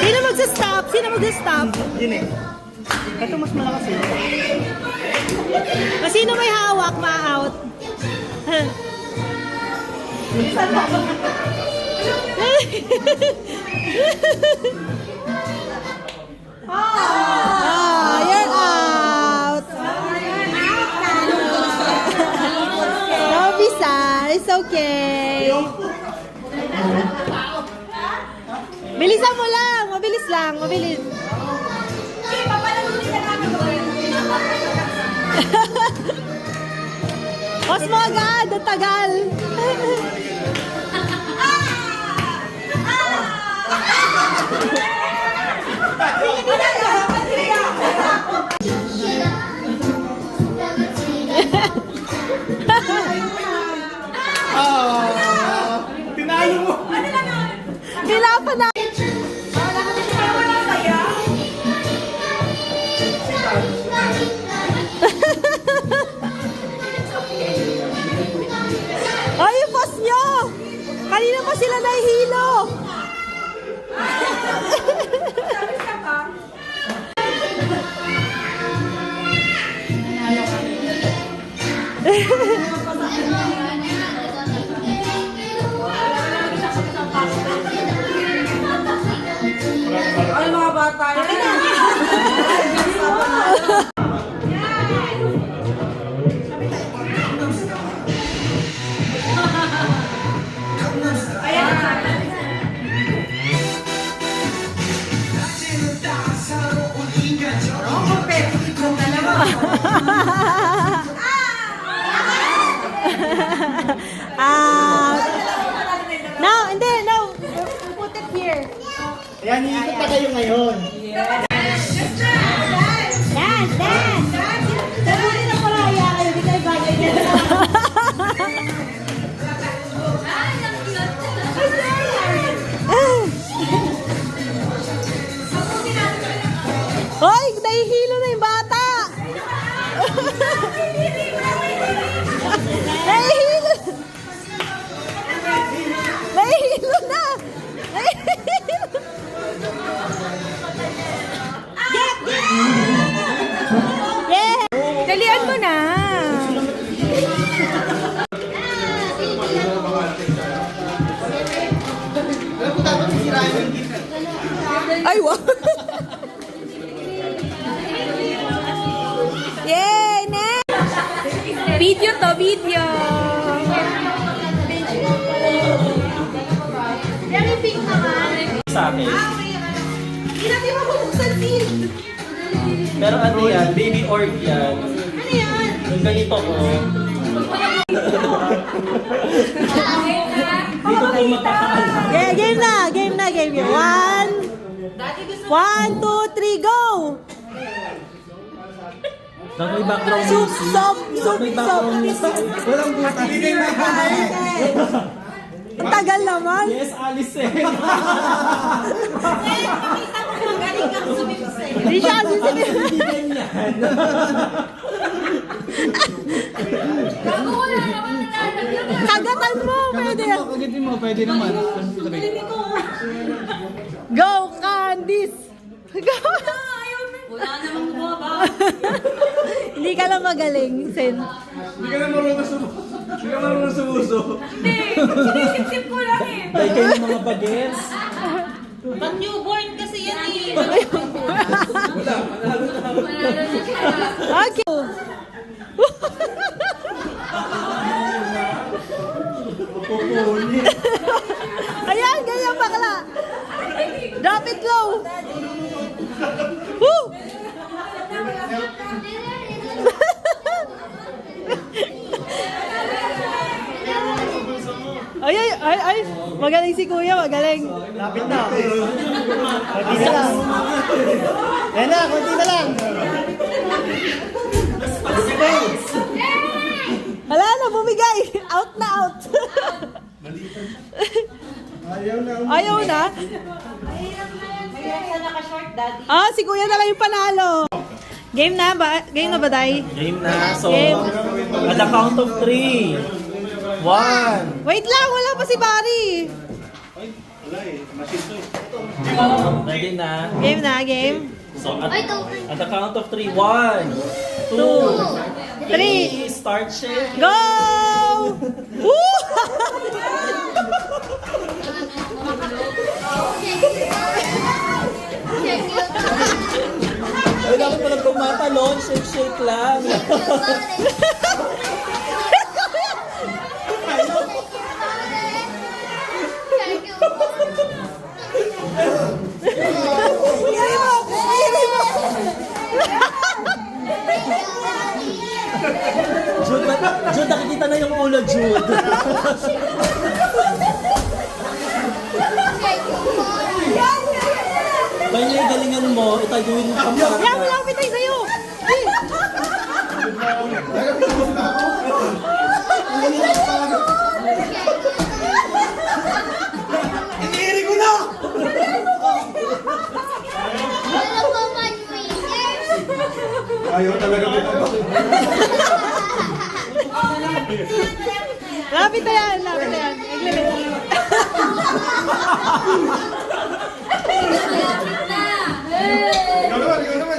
Sino magsa-stop? Sino magsa-stop? Yun eh. Ito mas malakas eh. Sino may hawak, ma-out? You're out. Don't be sad. It's okay. Bilisan mo lang. Mabilis lang. Mabilis. Mas mo agad. Ang tagal. Tinalo mo! Kailangan na. Ay, yung pass nyo! Kanina pa sila nahihilo! Ay, mga bata yun. No, hindi, no. Put it here. Ayan, iikot na kayo ngayon. Dance, dance. Sabunin na paraya kayo, di kayo bagay niya. Hoy, nahihilo na yung bata. Nahihilo. Nahihilo na. Nahihilo. Yeah. Dalian mo na. Ay, wow. Yay, next. Video to, video. Yan yung pink naman. Sa akin. Hindi natin mabubuksan din. Pero ano yan? Baby org yan. Ano yan? Yung ganito ko. Dito ko mapapaalam. Yeah, game na, game na, game na. 1, 2, 3, go! Dapat may background Soup, music. soup, soup, Dapat may background soup. music. Walang buta. Hindi na Ang tagal naman. Yes, Alice eh. Hindi siya kasi Hindi ganyan. kagatan mo, pwede. Kagatin mo, pwede naman. Go, Candice! Go! Wala namang bumaba. Hindi ka lang magaling, Sen. Hindi ka na marunong sumuso. Hindi, sinisip-sip ko lang eh. Dahil kayo ng mga bagets. Pag newborn kasi yan eh. Okay. Ayan, ganyan bakla. Drop it low. Woo! Ay, ay, ay, ay. Magaling si Kuya, magaling. Lapit na. Konti na lang. Yan na, konti na lang. Hala na, bumigay. Out na, out. Ayaw na. Ayaw na. Sa naka-short, daddy. Ah, si Kuya na lang yung panalo. Game na ba? Game na ba, Day? Game na. So, Game. at the count of 3. 1. Wait lang, wala pa si Barry. Ready na. Game na, game. So, at the count of 3. 1, 2, 3. Start shift. Go! Woo! Ay, dapat pala tumatalon. Shake lang. Jude, nakikita na yung ulo, Jude. Kaya yung galingan mo, itagawin mo ang Kaya malapit tayo sa'yo. Iniiri ko na! Ayaw talaga mo ba? Lapit na yan, lapit na yan. Ikaw naman, ikaw naman.